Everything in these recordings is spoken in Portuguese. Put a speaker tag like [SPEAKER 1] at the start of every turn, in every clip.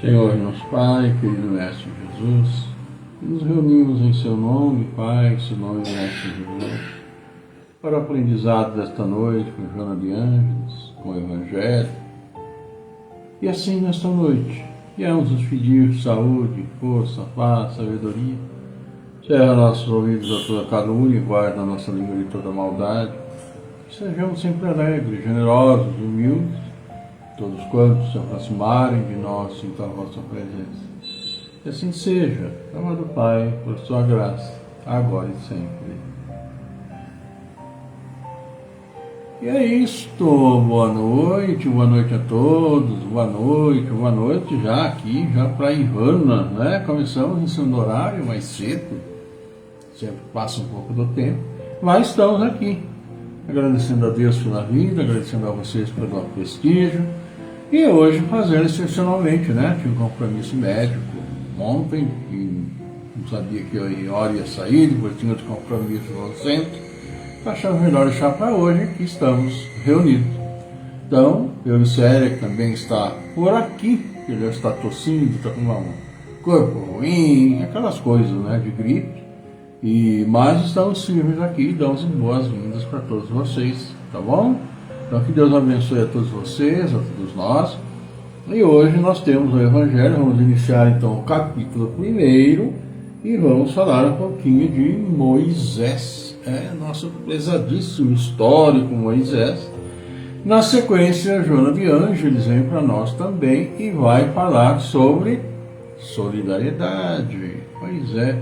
[SPEAKER 1] Senhor nosso Pai, querido Mestre Jesus, nos reunimos em Seu nome, Pai, em Seu nome, Mestre Jesus, para o aprendizado desta noite com Joana de Ângeles, com o Evangelho. E assim, nesta noite, viemos nos pedir saúde, força, paz, sabedoria. Cerra nossos ouvidos a toda calúnia e guarda a nossa língua de toda maldade. Que sejamos sempre alegres, generosos, humildes, todos quantos se aproximarem de nós sintam a vossa presença. Que assim seja, amado Pai, por sua graça, agora e sempre. E é isto, boa noite a todos, boa noite já aqui, já para Ivana, né? Começamos em cima do horário, mais cedo, sempre passa um pouco do tempo, mas estamos aqui, agradecendo a Deus pela vida, agradecendo a vocês pelo prestígio, e hoje fazendo excepcionalmente, né? Tive um compromisso médico ontem, que não sabia que a hora ia sair, depois tinha outro compromisso no centro. Achamos melhor deixar para hoje que estamos reunidos. Então, eu e Célia, que também está por aqui, ele já está tossindo, está com um corpo ruim, aquelas coisas, né, de gripe. Mas estamos firmes aqui e damos boas-vindas para todos vocês, tá bom? Então, que Deus abençoe a todos vocês, a todos nós. E hoje nós temos o Evangelho, vamos iniciar então o capítulo 1 e vamos falar um pouquinho de Moisés. Nosso pesadíssimo histórico Moisés. Na sequência, Joana de Ângeles vem para nós também e vai falar sobre solidariedade. Pois é,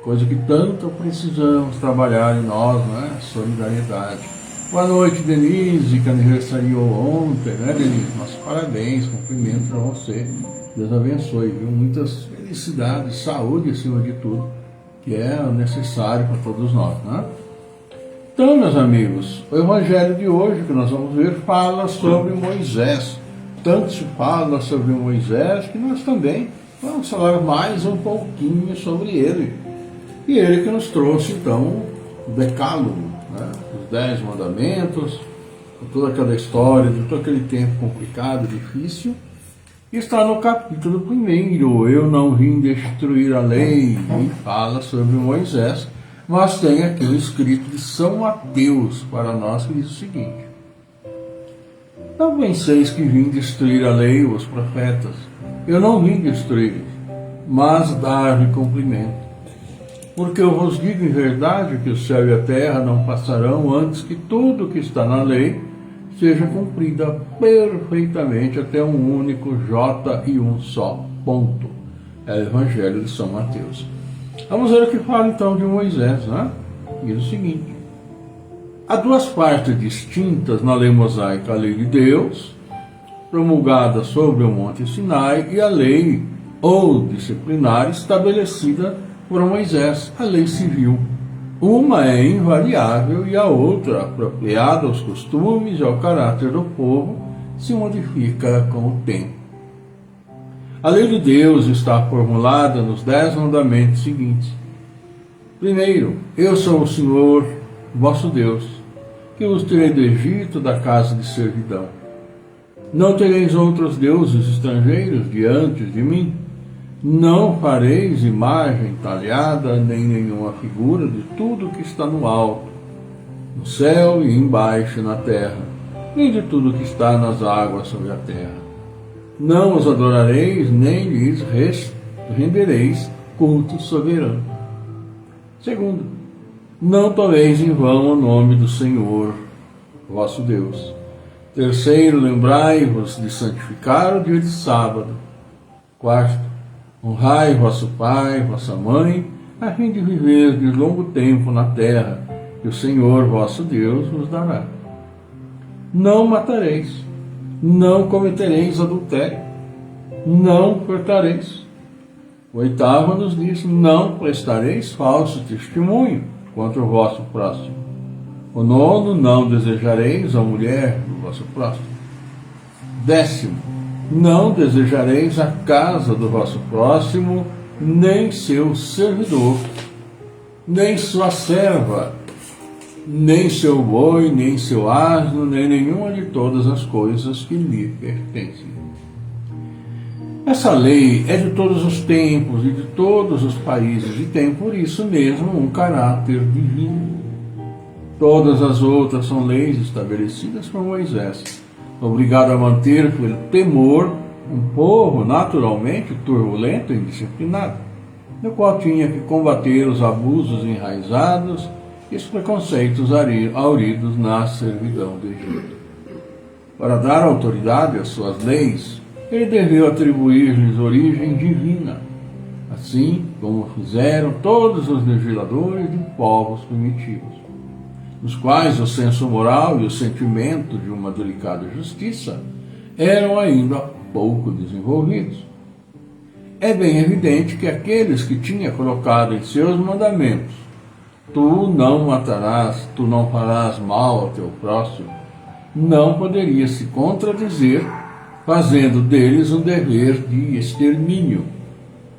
[SPEAKER 1] coisa que tanto precisamos trabalhar em nós, né? Solidariedade. Boa noite, Denise, que aniversariou ontem, né, Denise? Nossos parabéns, cumprimentos a você. Deus abençoe, viu? Muitas felicidades, saúde acima de tudo, que é necessário para todos nós, né? Então, meus amigos, o Evangelho de hoje que nós vamos ver fala sobre Moisés. Tanto se fala sobre Moisés que nós também vamos falar mais um pouquinho sobre ele. E ele que nos trouxe, então, o Decálogo, né? Os 10 mandamentos, toda aquela história de todo aquele tempo complicado, difícil. Está no capítulo 1, eu não vim destruir a lei, e fala sobre Moisés, mas tem aqui o escrito de São Mateus para nós que diz o seguinte: não penseis que vim destruir a lei ou os profetas, eu não vim destruir, mas dar-lhe cumprimento. Porque eu vos digo em verdade que o céu e a terra não passarão antes que tudo que está na lei seja cumprida perfeitamente até um único J e um só ponto. É o Evangelho de São Mateus. Vamos ver o que fala então de Moisés, né? Diz o seguinte: há duas partes distintas na lei mosaica, a lei de Deus, promulgada sobre o Monte Sinai, e a lei ou disciplinar estabelecida por Moisés, a lei civil. Uma é invariável e a outra, apropriada aos costumes e ao caráter do povo, se modifica com o tempo. A lei de Deus está formulada nos 10 mandamentos seguintes. Primeiro, eu sou o Senhor, vosso Deus, que vos tirei do Egito, da casa de servidão. Não tereis outros deuses estrangeiros diante de mim. Não fareis imagem talhada, nem nenhuma figura de tudo que está no alto, no céu e embaixo na terra, nem de tudo que está nas águas sobre a terra. Não os adorareis, nem lhes rendereis culto soberano. Segundo, não tomeis em vão o nome do Senhor, vosso Deus. Terceiro, lembrai-vos de santificar o dia de sábado. Quarto, honrai vosso pai, vossa mãe, a fim de viver de longo tempo na terra, que o Senhor vosso Deus vos dará. Não matareis, não cometereis adultério, não furtareis. O oitavo nos diz: não prestareis falso testemunho contra o vosso próximo. O nono, não desejareis a mulher do vosso próximo. 10º, não desejareis a casa do vosso próximo, nem seu servidor, nem sua serva, nem seu boi, nem seu asno, nem nenhuma de todas as coisas que lhe pertencem. Essa lei é de todos os tempos e de todos os países e tem, por isso mesmo, um caráter divino. Todas as outras são leis estabelecidas por Moisés, obrigado a manter pelo temor um povo naturalmente turbulento e indisciplinado, no qual tinha que combater os abusos enraizados e os preconceitos hauridos na servidão do Egito. Para dar autoridade às suas leis, ele deveu atribuir-lhes origem divina, assim como fizeram todos os legisladores de povos primitivos, nos quais o senso moral e o sentimento de uma delicada justiça eram ainda pouco desenvolvidos. É bem evidente que aqueles que tinha colocado em seus mandamentos, tu não matarás, tu não farás mal ao teu próximo, não poderia se contradizer, fazendo deles um dever de extermínio.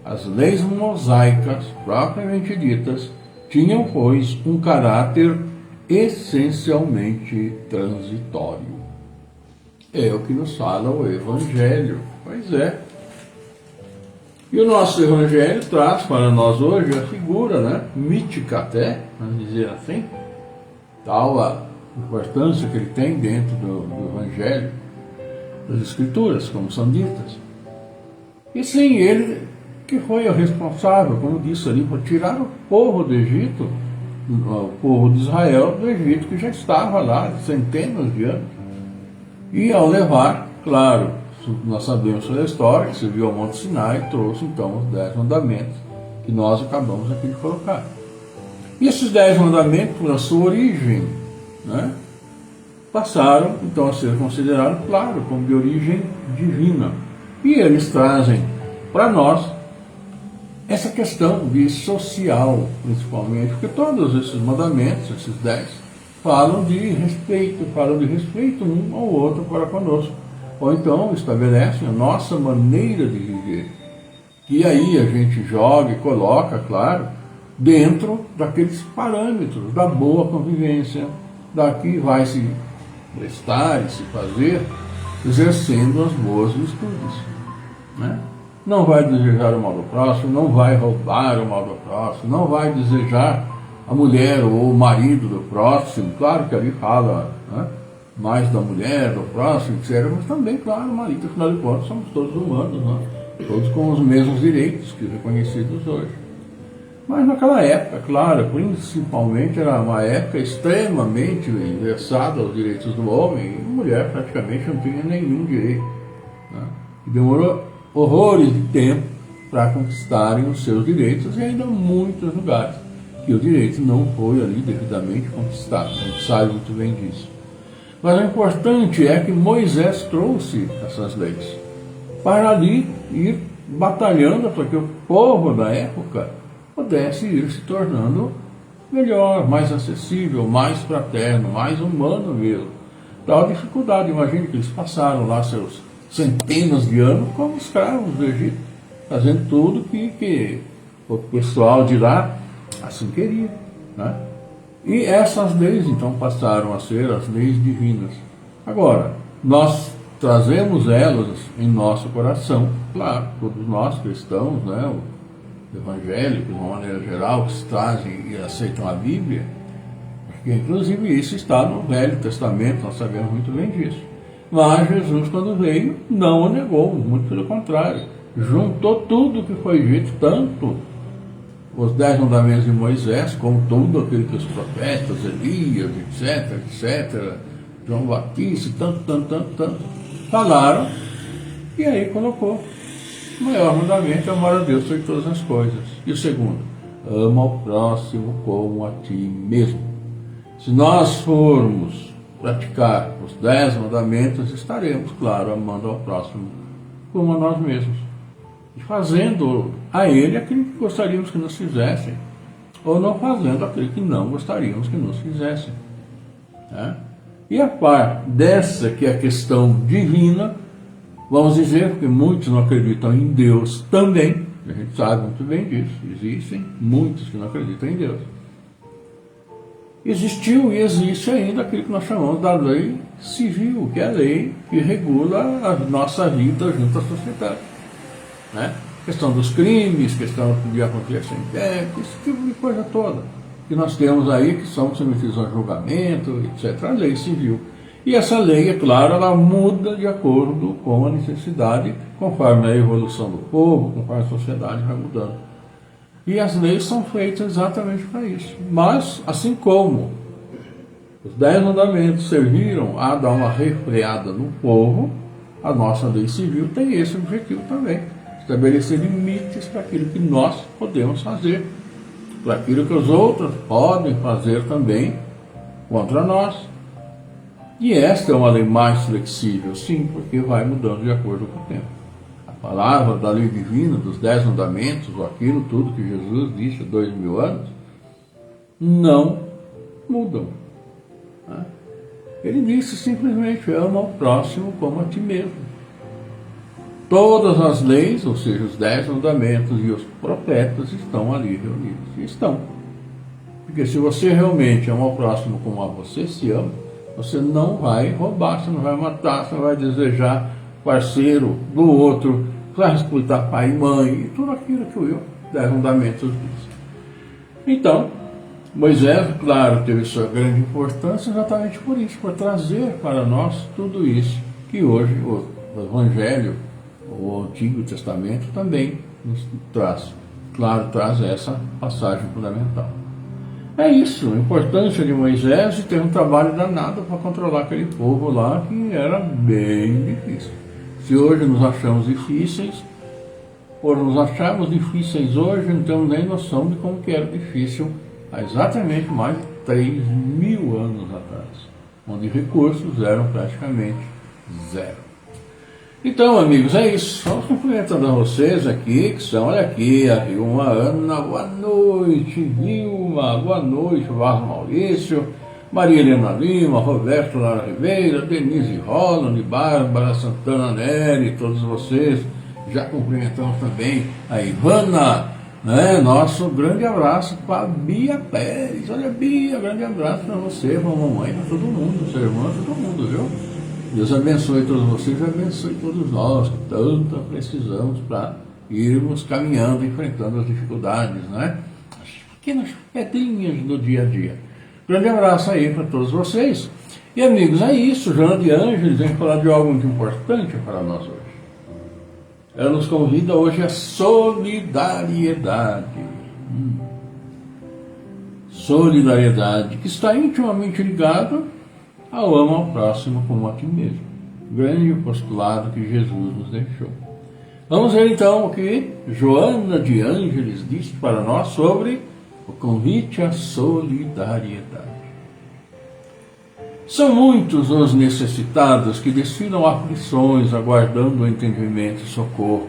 [SPEAKER 1] As leis mosaicas, propriamente ditas, tinham, pois, um caráter essencialmente transitório. É o que nos fala o Evangelho. Pois é. E o nosso Evangelho traz para nós hoje a figura, mítica até, vamos dizer assim, tal a importância que ele tem dentro do Evangelho, das Escrituras, como são ditas. E sim, ele que foi o responsável, como disse ali, por tirar o povo do Egito, o povo de Israel do Egito, que já estava lá de centenas de anos. E ao levar, claro, nós sabemos sobre a história, que subiu ao Monte Sinai e trouxe então os 10 mandamentos, que nós acabamos aqui de colocar. E esses 10 mandamentos, por a sua origem, passaram então a ser considerados, claro, como de origem divina. E eles trazem para nós essa questão de social, principalmente, porque todos esses mandamentos, esses 10, falam de respeito um ao outro para conosco. Ou então estabelecem a nossa maneira de viver, que aí a gente joga e coloca, claro, dentro daqueles parâmetros da boa convivência, da que vai se prestar e se fazer, exercendo as boas virtudes. Não vai desejar o mal do próximo, não vai roubar o mal do próximo, não vai desejar a mulher ou o marido do próximo. Claro que ali fala mais da mulher, do próximo, etc. Mas também, claro, o marido, afinal de contas, somos todos humanos, todos com os mesmos direitos que reconhecidos hoje. Mas naquela época, claro, principalmente era uma época extremamente versada aos direitos do homem, e a mulher praticamente não tinha nenhum direito. E demorou horrores de tempo para conquistarem os seus direitos, e ainda muitos lugares que o direito não foi ali devidamente conquistado. A gente sabe muito bem disso. Mas o importante é que Moisés trouxe essas leis para ali ir batalhando para que o povo da época pudesse ir se tornando melhor, mais acessível, mais fraterno, mais humano mesmo. Tal dificuldade, imagine que eles passaram lá seus centenas de anos como escravos do Egito, fazendo tudo que o pessoal de lá assim queria. E essas leis então passaram a ser as leis divinas. Agora, nós trazemos elas em nosso coração, claro, todos nós cristãos, evangélicos, de uma maneira geral, que se trazem e aceitam a Bíblia, porque inclusive isso está no Velho Testamento, nós sabemos muito bem disso. Mas Jesus, quando veio, não o negou, muito pelo contrário, juntou tudo que foi dito, tanto os 10 mandamentos de Moisés, como tudo aquilo que os profetas, Elias, etc., João Batista, tanto, falaram, e aí colocou. O maior mandamento é amar a Deus sobre todas as coisas. E o segundo, ama ao próximo como a ti mesmo. Se nós formos praticar os 10 mandamentos, estaremos, claro, amando ao próximo como a nós mesmos. E fazendo a ele aquilo que gostaríamos que nos fizessem, ou não fazendo aquilo que não gostaríamos que nos fizessem. E a par dessa, que é a questão divina, vamos dizer, porque muitos não acreditam em Deus também, a gente sabe muito bem disso, existem muitos que não acreditam em Deus. Existiu e existe ainda aquilo que nós chamamos da lei civil, que é a lei que regula a nossa vida junto à sociedade. né? Questão dos crimes, questão de acontecer sem tempo, esse tipo de coisa toda que nós temos aí, que são submetidos a julgamento, etc., a lei civil. E essa lei, é claro, ela muda de acordo com a necessidade, conforme a evolução do povo, conforme a sociedade vai mudando. E as leis são feitas exatamente para isso. Mas, assim como os 10 mandamentos serviram a dar uma refreada no povo, a nossa lei civil tem esse objetivo também. Estabelecer limites para aquilo que nós podemos fazer, para aquilo que os outros podem fazer também contra nós. E esta é uma lei mais flexível, sim, porque vai mudando de acordo com o tempo. A palavra da lei divina, dos 10 mandamentos, ou aquilo tudo que Jesus disse há 2000 anos, não mudam. Né? Ele disse simplesmente: ama ao próximo como a ti mesmo. Todas as leis, ou seja, os 10 mandamentos e os profetas estão ali reunidos. E estão. Porque se você realmente ama ao próximo como a você se ama, você não vai roubar, você não vai matar, você não vai desejar parceiro do outro, vai respeitar pai e mãe, e tudo aquilo que os 10 mandamentos dizem. Então, Moisés, claro, teve sua grande importância exatamente por isso, por trazer para nós tudo isso que hoje o Evangelho, o Antigo Testamento também nos traz. Claro, traz essa passagem fundamental. É isso, a importância de Moisés de ter um trabalho danado para controlar aquele povo lá, que era bem difícil. Se hoje nos achamos difíceis, por nos acharmos difíceis hoje, não temos nem noção de como que era difícil há exatamente mais de 3.000 anos atrás, onde recursos eram praticamente zero. Então, amigos, é isso. Vamos cumprimentando a vocês aqui, que são, olha aqui, a Vilma Ana, boa noite, Vilma, boa noite, Vasco Maurício, Maria Helena Lima, Roberto Lara Ribeira, Denise Holland, Bárbara Santana Nery, todos vocês. Já cumprimentamos também a Ivana, né? Nosso grande abraço para a Bia Pérez. Olha, Bia, grande abraço para você, para a mamãe, para todo mundo, seu irmão, todo mundo, viu? Deus abençoe todos vocês e abençoe todos nós, que tanto precisamos para irmos caminhando, enfrentando as dificuldades, né? As pequenas pedrinhas do dia a dia. Grande abraço aí para todos vocês. E amigos, é isso. Joana de Ângeles vem falar de algo muito importante para nós hoje. Ela nos convida hoje à solidariedade. Solidariedade, que está intimamente ligada ao ama ao próximo como a ti mesmo. Grande postulado que Jesus nos deixou. Vamos ver então o que Joana de Ângeles diz para nós sobre o convite à solidariedade. São muitos os necessitados que desfilam aflições, aguardando o entendimento e socorro.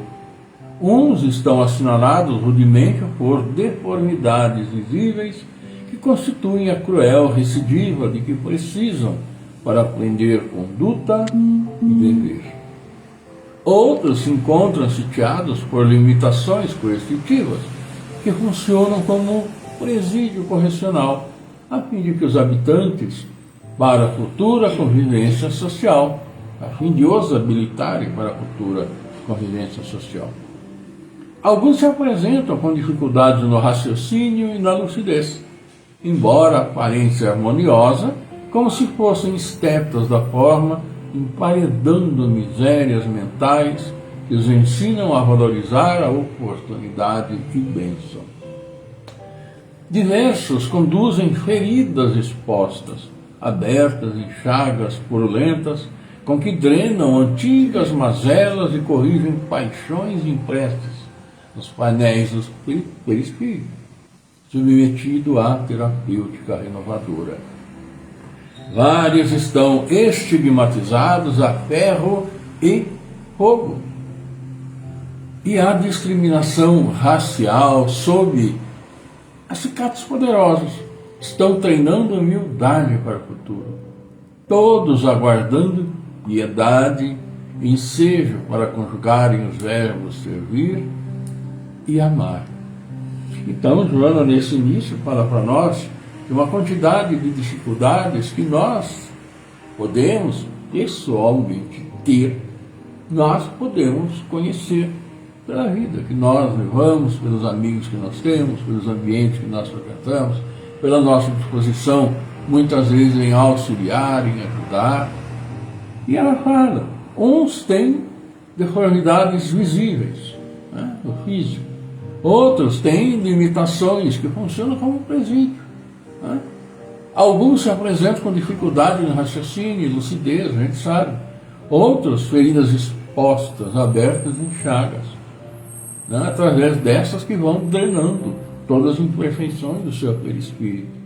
[SPEAKER 1] Uns estão assinalados rudemente por deformidades visíveis que constituem a cruel recidiva de que precisam para aprender conduta e dever. Outros se encontram sitiados por limitações coercitivas que funcionam como presídio correcional, a fim de que os habitantes, para a futura convivência social, a fim de os habilitarem para a futura convivência social. Alguns se apresentam com dificuldades no raciocínio e na lucidez, embora a aparência harmoniosa, como se fossem estetas da forma, emparedando misérias mentais que os ensinam a valorizar a oportunidade de bênção. Diversos conduzem feridas expostas, abertas em chagas purulentas, com que drenam antigas mazelas e corrigem paixões impressas nos painéis dos perispíritos, submetido à terapêutica renovadora. Vários estão estigmatizados a ferro e fogo. E a discriminação racial sob acicates poderosos estão treinando humildade para o futuro. Todos aguardando piedade e ensejo para conjugarem os verbos servir e amar. Então, Joana, nesse início, fala para nós de uma quantidade de dificuldades que nós podemos pessoalmente ter, nós podemos conhecer, pela vida que nós levamos, pelos amigos que nós temos, pelos ambientes que nós frequentamos, pela nossa disposição, muitas vezes em auxiliar, em ajudar. E ela fala, uns têm deformidades visíveis, né, no físico, outros têm limitações que funcionam como presídio, né? Alguns se apresentam com dificuldade no raciocínio e lucidez, a gente sabe. Outros, feridas expostas, abertas em chagas, né? Através dessas que vão drenando todas as imperfeições do seu perispírito.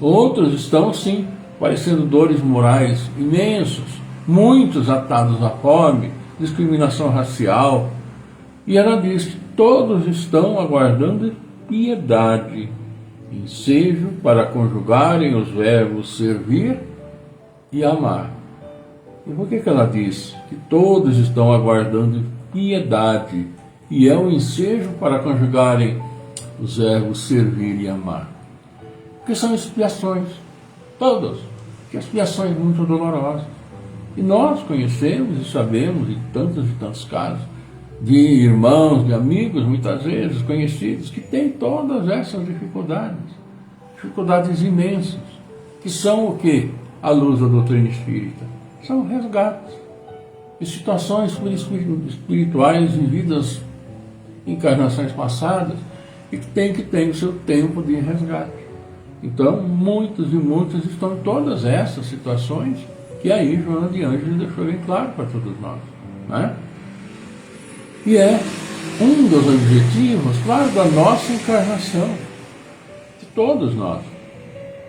[SPEAKER 1] Outros estão, sim, parecendo dores morais imensos, muitos atados à fome, discriminação racial. E ela diz que todos estão aguardando piedade, ensejo para conjugarem os verbos servir e amar. E por que ela diz que todos estão aguardando piedade e é um ensejo para conjugarem os verbos servir e amar? Porque são expiações, todas, que expiações muito dolorosas. E nós conhecemos e sabemos de tantos casos, de irmãos, de amigos, muitas vezes, conhecidos, que têm todas essas dificuldades imensas, que são o que? À luz da doutrina espírita. São resgates de situações espirituais vividas em encarnações passadas e que tem o seu tempo de resgate. Então, muitos e muitos estão em todas essas situações que aí Joana de Ângeles deixou bem claro para todos nós, né? E é um dos objetivos, claro, da nossa encarnação, de todos nós,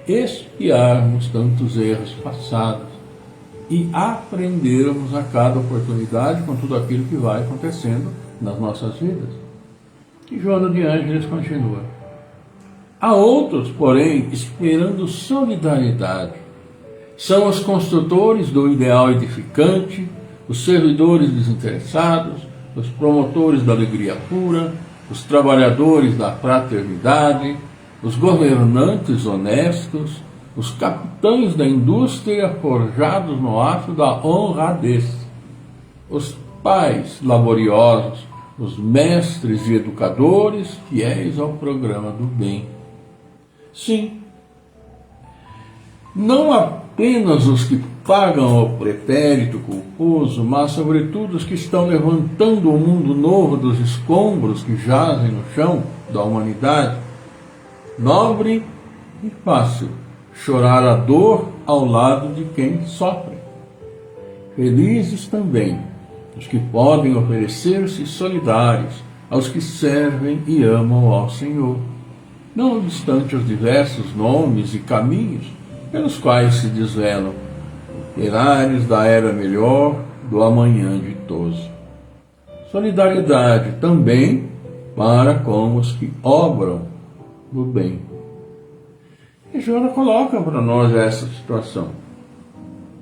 [SPEAKER 1] expiarmos tantos erros passados e aprendermos a cada oportunidade com tudo aquilo que vai acontecendo nas nossas vidas. E Joana de Ângeles continua. Há outros, porém, esperando solidariedade. São os construtores do ideal edificante, os servidores desinteressados, os promotores da alegria pura, os trabalhadores da fraternidade, os governantes honestos, os capitães da indústria forjados no aço da honradez, os pais laboriosos, os mestres e educadores fiéis ao programa do bem. Sim, não apenas os que pagam ao pretérito culposo, mas sobretudo os que estão levantando o mundo novo dos escombros que jazem no chão da humanidade. Nobre e fácil chorar a dor ao lado de quem sofre. Felizes também os que podem oferecer-se solidários aos que servem e amam ao Senhor, não obstante os diversos nomes e caminhos pelos quais se desvelam operários da era melhor, do amanhã ditoso. Solidariedade também para com os que obram no bem. E Joana coloca para nós essa situação.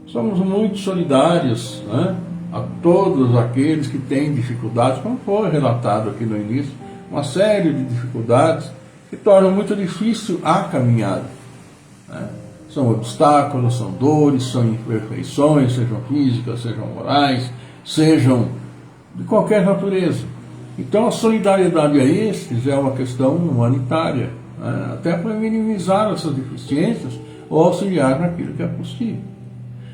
[SPEAKER 1] Somos muito solidários, né, a todos aqueles que têm dificuldades, como foi relatado aqui no início, uma série de dificuldades que tornam muito difícil a caminhada, né? São obstáculos, são dores, são imperfeições, sejam físicas, sejam morais, sejam de qualquer natureza. Então a solidariedade a estes é uma questão humanitária, né? Até para minimizar essas deficiências ou auxiliar naquilo que é possível.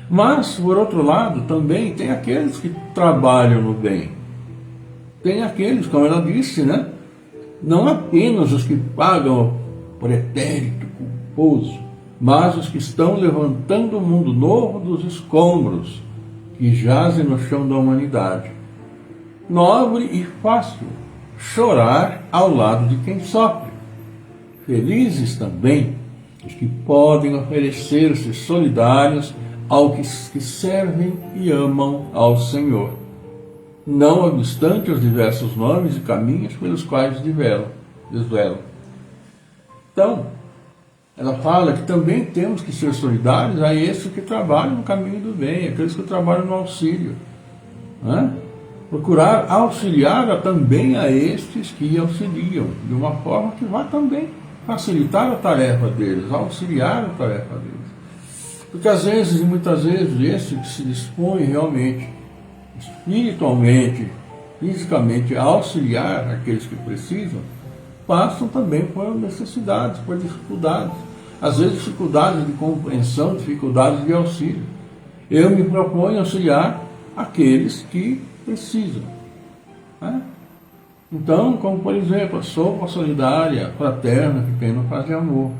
[SPEAKER 1] Mas, por outro lado, também tem aqueles que trabalham no bem. Tem aqueles, como ela disse, né? Não apenas os que pagam o pretérito culposo, mas os que estão levantando o mundo novo dos escombros que jazem no chão da humanidade. Nobre e fácil chorar ao lado de quem sofre. Felizes também os que podem oferecer-se solidários aos que servem e amam ao Senhor, não obstante os diversos nomes e caminhos pelos quais desvelam. Então, ela fala que também temos que ser solidários a esses que trabalham no caminho do bem, aqueles que trabalham no auxílio, né? Procurar auxiliar também a estes que auxiliam, de uma forma que vai também facilitar a tarefa deles, auxiliar a tarefa deles. Porque às vezes, e muitas vezes, esse que se dispõe realmente, espiritualmente, fisicamente a auxiliar aqueles que precisam, passam também por necessidades, por dificuldades. Às vezes dificuldades de compreensão, dificuldades de auxílio. Eu me proponho auxiliar aqueles que precisam. Né? Então, como por exemplo, a sopa solidária, fraterna, que tem no Paz e Amor.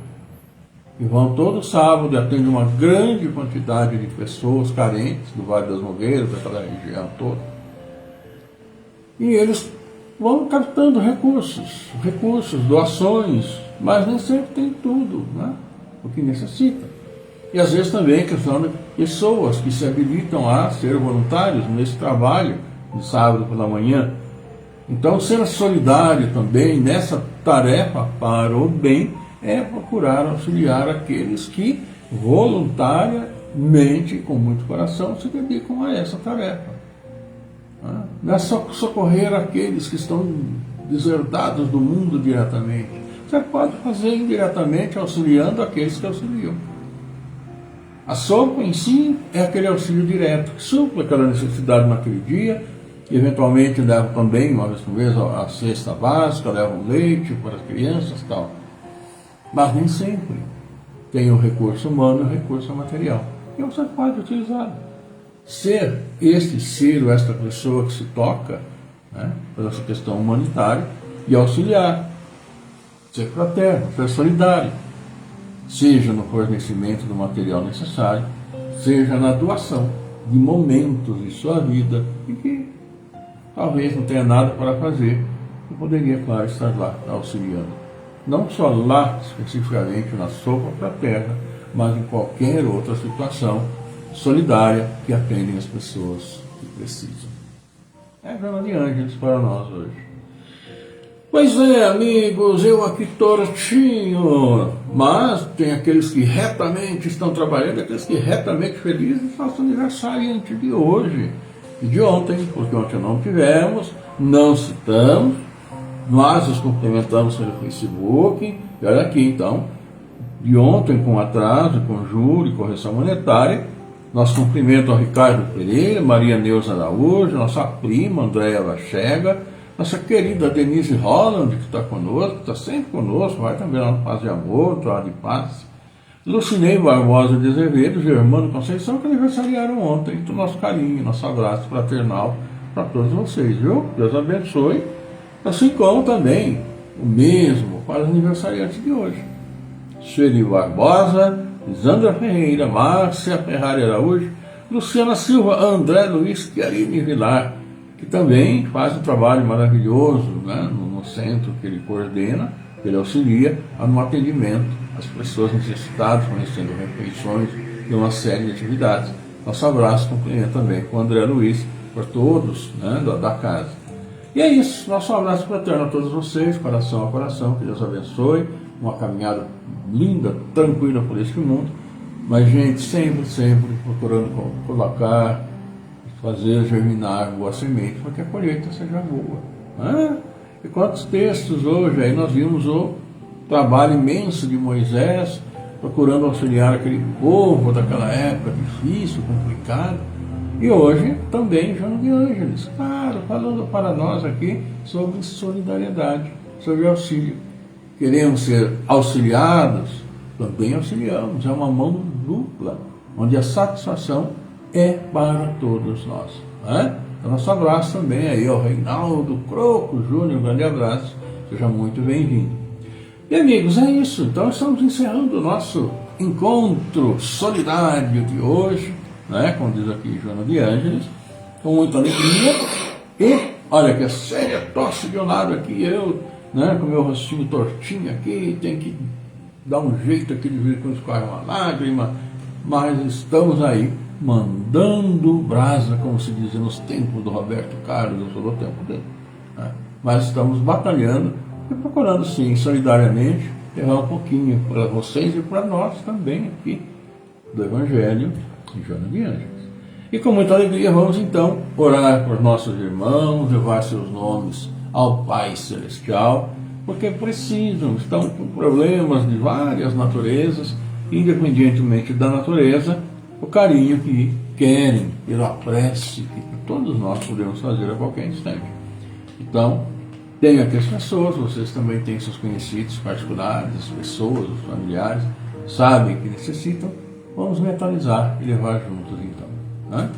[SPEAKER 1] E vão todo sábado e atende uma grande quantidade de pessoas carentes do Vale das Nogueiras, daquela região toda. E eles vão captando recursos, doações, mas nem sempre tem tudo, né? O que necessita. E às vezes também questão de pessoas que se habilitam a ser voluntários nesse trabalho de sábado pela manhã. Então, ser solidário também nessa tarefa para o bem é procurar auxiliar aqueles que voluntariamente, com muito coração, se dedicam a essa tarefa. Não é só socorrer aqueles que estão deserdados do mundo diretamente. Você pode fazer indiretamente auxiliando aqueles que auxiliam. A sopa em si é aquele auxílio direto, que supla aquela necessidade naquele dia, e eventualmente leva também, uma vez por mês, a cesta básica, leva um leite para as crianças e tal. Mas nem sempre tem o recurso humano e o recurso material. E você pode utilizá-lo. Ser ou esta pessoa que se toca, né, por essa questão humanitária, e auxiliar. Ser fraterno, ser solidário. Seja no fornecimento do material necessário, seja na doação de momentos de sua vida e que talvez não tenha nada para fazer, e poderia, claro, estar lá auxiliando. Não só lá, especificamente na sopa fraterna, mas em qualquer outra situação solidária que atendem as pessoas que precisam. É Joana de Ângeles para nós hoje. Pois é, amigos, eu aqui tortinho, mas tem aqueles que retamente estão trabalhando, aqueles que retamente felizes, nosso aniversariante de hoje e de ontem, porque ontem não tivemos, não citamos, nós os cumprimentamos pelo Facebook, e olha aqui então, de ontem com atraso, com juro e correção monetária, nosso cumprimento ao Ricardo Pereira, Maria Neuza Araújo, nossa prima Andréia Vachega, nossa querida Denise Holland, que está conosco, está sempre conosco, vai também lá no Paz e Amor, no Hora de Paz. Lucinei Barbosa de Azevedo, Germano Conceição, que aniversariaram ontem. Então, nosso carinho, nosso abraço fraternal para todos vocês, viu? Deus abençoe. Assim como também o mesmo para os aniversariantes de hoje. Sueli Barbosa, Lisandra Ferreira, Márcia Ferrari Araújo, Luciana Silva, André Luiz Chiarini Vilar, que também faz um trabalho maravilhoso, né, no centro que ele coordena, que ele auxilia no atendimento às pessoas necessitadas, fornecendo refeições e uma série de atividades. Nosso abraço cumprimento também com o André Luiz, por todos, né, da casa. E é isso, nosso abraço fraterno a todos vocês, coração a coração, que Deus abençoe, uma caminhada linda, tranquila por este mundo, mas gente, sempre procurando colocar, fazer germinar boa semente para que a colheita seja boa. E quantos textos hoje aí nós vimos o trabalho imenso de Moisés procurando auxiliar aquele povo daquela época difícil, complicada, e hoje também Joana de Ângeles, claro, falando para nós aqui sobre solidariedade, sobre auxílio. Queremos ser auxiliados, também auxiliamos, é uma mão dupla, onde a satisfação é para todos nós. Então, nosso abraço também aí ao Reinaldo Croco Júnior, um grande abraço, seja muito bem-vindo. E amigos, é isso, então estamos encerrando o nosso encontro solidário de hoje, né, como diz aqui Joana de Ângeles, com muita alegria, e olha que séria tosse de um lado aqui, eu, né, com meu rostinho tortinho aqui, tem que dar um jeito aqui de ver quando escorre uma lágrima, mas estamos aí, mandando brasa, como se diz nos tempos do Roberto Carlos, eu sou do tempo dele. Mas estamos batalhando e procurando, sim, solidariamente, levar um pouquinho para vocês e para nós também aqui, do Evangelho de Joana de Ângeles. E com muita alegria vamos então orar por nossos irmãos, levar seus nomes ao Pai Celestial, porque precisam, estão com problemas de várias naturezas, independentemente da natureza, o carinho que querem pela prece que todos nós podemos fazer a qualquer instante. Então, tem aquelas pessoas, vocês também têm seus conhecidos particulares, as pessoas, os familiares, sabem que necessitam, vamos mentalizar e levar juntos então. Né?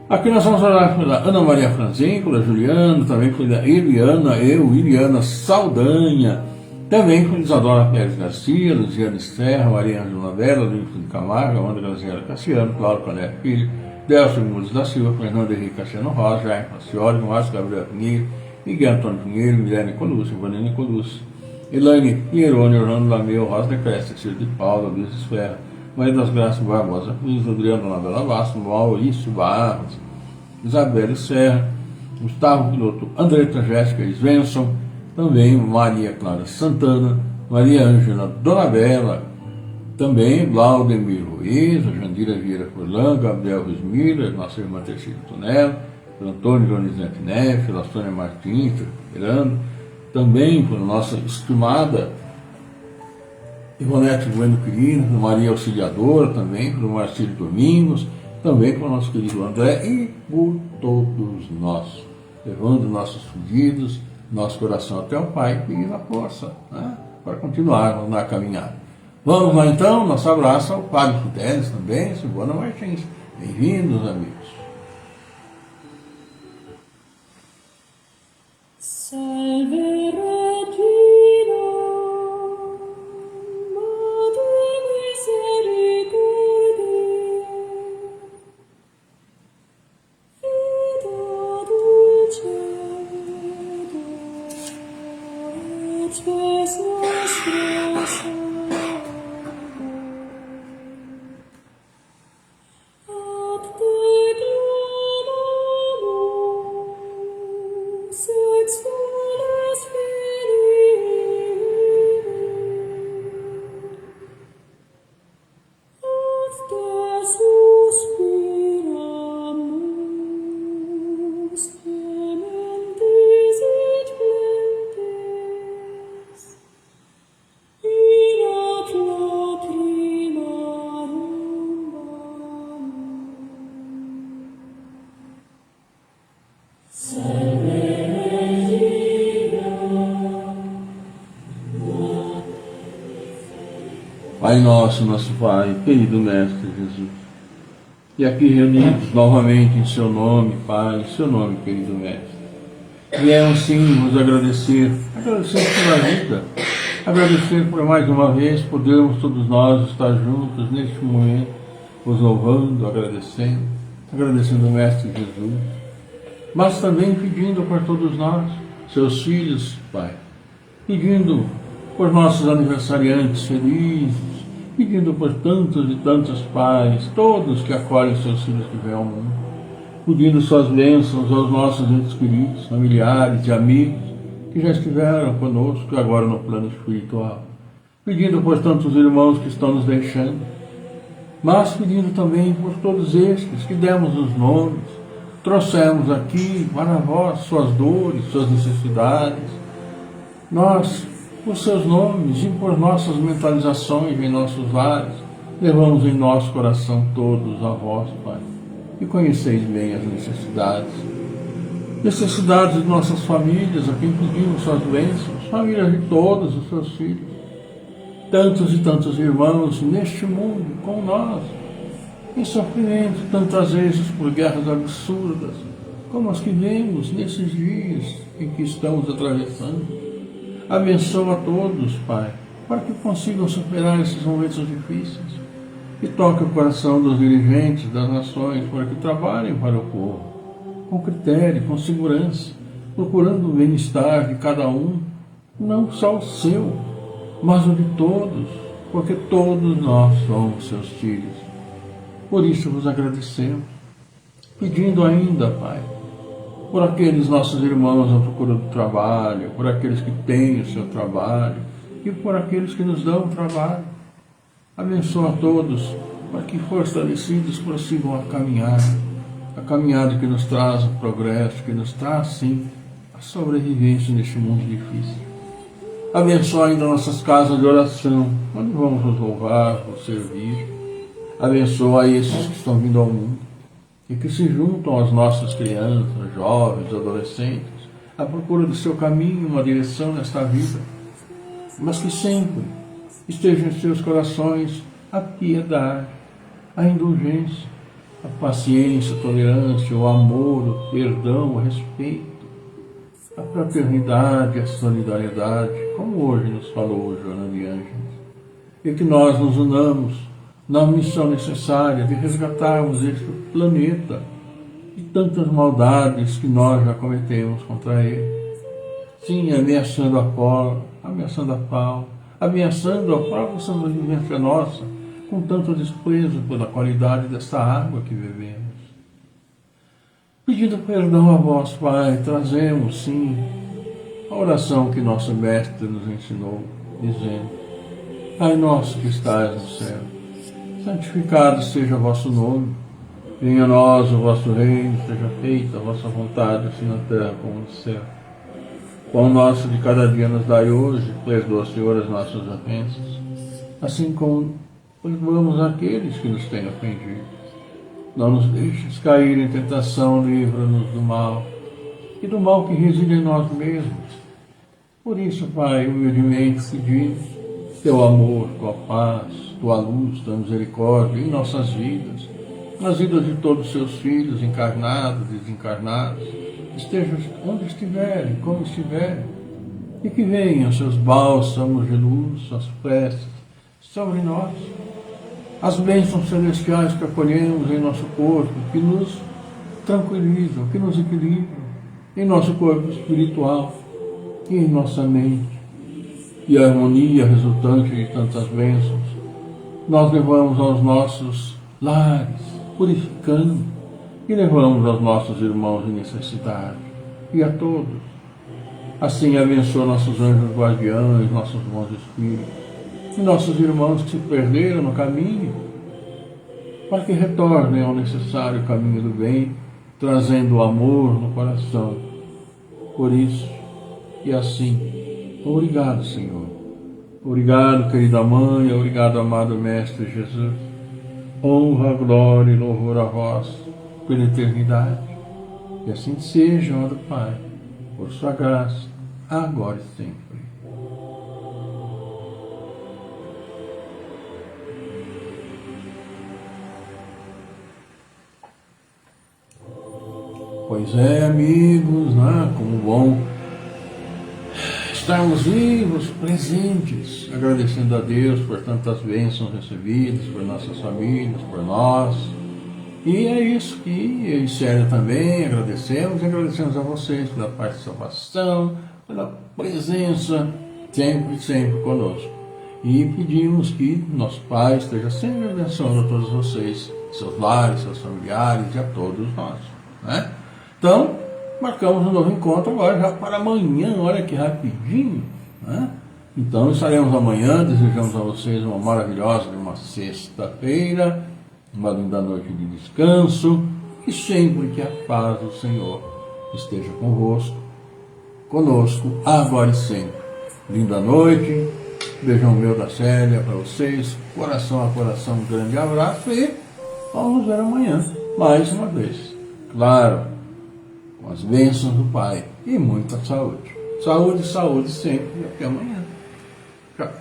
[SPEAKER 1] Aqui nós vamos orar pela Ana Maria Franzin, pela Juliana, também pela Iliana Saldanha, também por Isadora Pérez Garcia, Luciane Serra, Maria Angela Bela, Luiz de Camargo, Amanda Graziela Cassiano, Cláudio Cané Filho, Delcio Mudes da Silva, Fernando Henrique Cassiano Rosa, Jaime Pacioli, Márcio Gabriel Pinheiro, Miguel Antônio Pinheiro, Milene Colucci, Vanina Colucci, Elaine Pieroni, Orlando Lameu, Rosa de Cresta, Ciro de Paula, Luiz Esfera, Maria das Graças Barbosa Cruz, Adriano Labela Basso, Maurício Barros, Isabelle Serra, Gustavo Piloto, Andretta Jéssica Svensson, também Maria Clara Santana, Maria Ângela Donabella, também Laudemir Ruiz, Jandira Vieira Furlan, Gabriel Ruiz Miller, nossa irmã Terceira Tonela, Antônio Donizete Neves, Sônia Martins, esperando, também por nossa estimada Ivonete Bueno Quirino, Maria Auxiliadora, também por Marcílio Domingos, também por nosso querido André e por todos nós, levando nossos pedidos, nosso coração até o Pai, pedindo a força, né, para continuarmos na caminhada. Vamos lá então, nosso abraço ao Padre Fidelis também, Silvana Martins. Bem-vindos, amigos.
[SPEAKER 2] Salve Regina, Madre Misericordiae, Vita dulcedo, et spes nostra salvo, ad te clamamus, et soles Filii, ad te suspiramus, clementis et flentes, in ac lacrimarum
[SPEAKER 1] Pai nosso, nosso Pai, querido Mestre Jesus, e aqui reunidos novamente em seu nome, Pai, em seu nome, querido Mestre, viemos sim vos agradecer pela vida, agradecer por mais uma vez podermos todos nós estar juntos neste momento, vos louvando, agradecendo o Mestre Jesus, mas também pedindo por todos nós, seus filhos, Pai, pedindo por nossos aniversariantes felizes, pedindo por tantos e tantos pais, todos que acolhem seus filhos que vêm ao mundo, pedindo suas bênçãos aos nossos entes queridos, familiares e amigos que já estiveram conosco agora no plano espiritual, pedindo por tantos irmãos que estão nos deixando, mas pedindo também por todos estes que demos os nomes, trouxemos aqui para vós suas dores, suas necessidades, nós, por seus nomes e por nossas mentalizações em nossos lares, levamos em nosso coração todos a vós, Pai, e conheceis bem as necessidades de nossas famílias, a quem pedimos suas bênçãos, famílias de todos os seus filhos, tantos e tantos irmãos neste mundo com nós, em sofrimento tantas vezes por guerras absurdas, como as que vemos nesses dias em que estamos atravessando. Abençoa a todos, Pai, para que consigam superar esses momentos difíceis e toque o coração dos dirigentes das nações para que trabalhem para o povo, com critério, com segurança, procurando o bem-estar de cada um, não só o seu, mas o de todos, porque todos nós somos seus filhos. Por isso vos agradecemos, pedindo ainda, Pai, por aqueles nossos irmãos à procura do trabalho, por aqueles que têm o seu trabalho e por aqueles que nos dão trabalho. Abençoa a todos, para que fortalecidos prossigam a caminhada que nos traz o progresso, que nos traz, sim, a sobrevivência neste mundo difícil. Abençoa ainda nossas casas de oração, onde vamos nos louvar, nos servir. Abençoa esses que estão vindo ao mundo e que se juntam às nossas crianças, jovens, adolescentes, à procura do seu caminho, uma direção nesta vida, mas que sempre esteja em seus corações a piedade, a indulgência, a paciência, a tolerância, o amor, o perdão, o respeito, a fraternidade, a solidariedade, como hoje nos falou Joana de Ângeles, e que nós nos unamos na missão necessária de resgatarmos este planeta de tantas maldades que nós já cometemos contra ele. Sim, ameaçando a fome, ameaçando a pau, ameaçando a própria sobrevivência nossa, com tanto desprezo pela qualidade desta água que bebemos. Pedindo perdão a vós, Pai, trazemos, sim, a oração que nosso Mestre nos ensinou, dizendo: Pai nosso que estais no céu, santificado seja o vosso nome, venha a nós o vosso reino, seja feita a vossa vontade, assim na terra como no céu. O pão nosso de cada dia nos dai hoje, perdoa, Senhor, as nossas ofensas, assim como perdoamos aqueles que nos têm ofendido. Não nos deixes cair em tentação, livra-nos do mal, e do mal que reside em nós mesmos. Por isso, Pai, humildemente pedimos teu amor, tua paz, tua luz, tua misericórdia em nossas vidas, nas vidas de todos os seus filhos, encarnados, desencarnados, estejam onde estiverem, como estiverem, e que venham seus bálsamos de luz, suas preces sobre nós, as bênçãos celestiais que acolhemos em nosso corpo, que nos tranquilizam, que nos equilibram em nosso corpo espiritual e em nossa mente. E a harmonia resultante de tantas bênçãos, nós levamos aos nossos lares, purificando, e levamos aos nossos irmãos em necessidade, e a todos. Assim abençoa nossos anjos guardiães, nossos bons espíritos, e nossos irmãos que se perderam no caminho, para que retornem ao necessário caminho do bem, trazendo o amor no coração. Por isso, e assim, obrigado, Senhor. Obrigado, querida Mãe, obrigado, amado Mestre Jesus. Honra, glória e louvor a vós pela eternidade. E assim seja, ó do Pai, por sua graça, agora e sempre. Pois é, amigos, né? Como bom estarmos vivos, presentes, agradecendo a Deus por tantas bênçãos recebidas, por nossas famílias, por nós. E é isso que eu e Célia também agradecemos, e agradecemos a vocês pela participação, pela presença, sempre conosco. E pedimos que nosso Pai esteja sempre abençoando a todos vocês, seus lares, seus familiares e a todos nós, né? Então, marcamos um novo encontro agora já para amanhã, olha que rapidinho, né? Então estaremos amanhã, desejamos a vocês uma maravilhosa, uma sexta-feira, uma linda noite de descanso, e sempre que a paz do Senhor esteja convosco, conosco, agora e sempre. Linda noite, beijão meu da Célia para vocês, coração a coração, um grande abraço e vamos nos ver amanhã, mais uma vez. Claro, com as bênçãos do Pai e muita saúde. Saúde sempre e até amanhã. Tchau.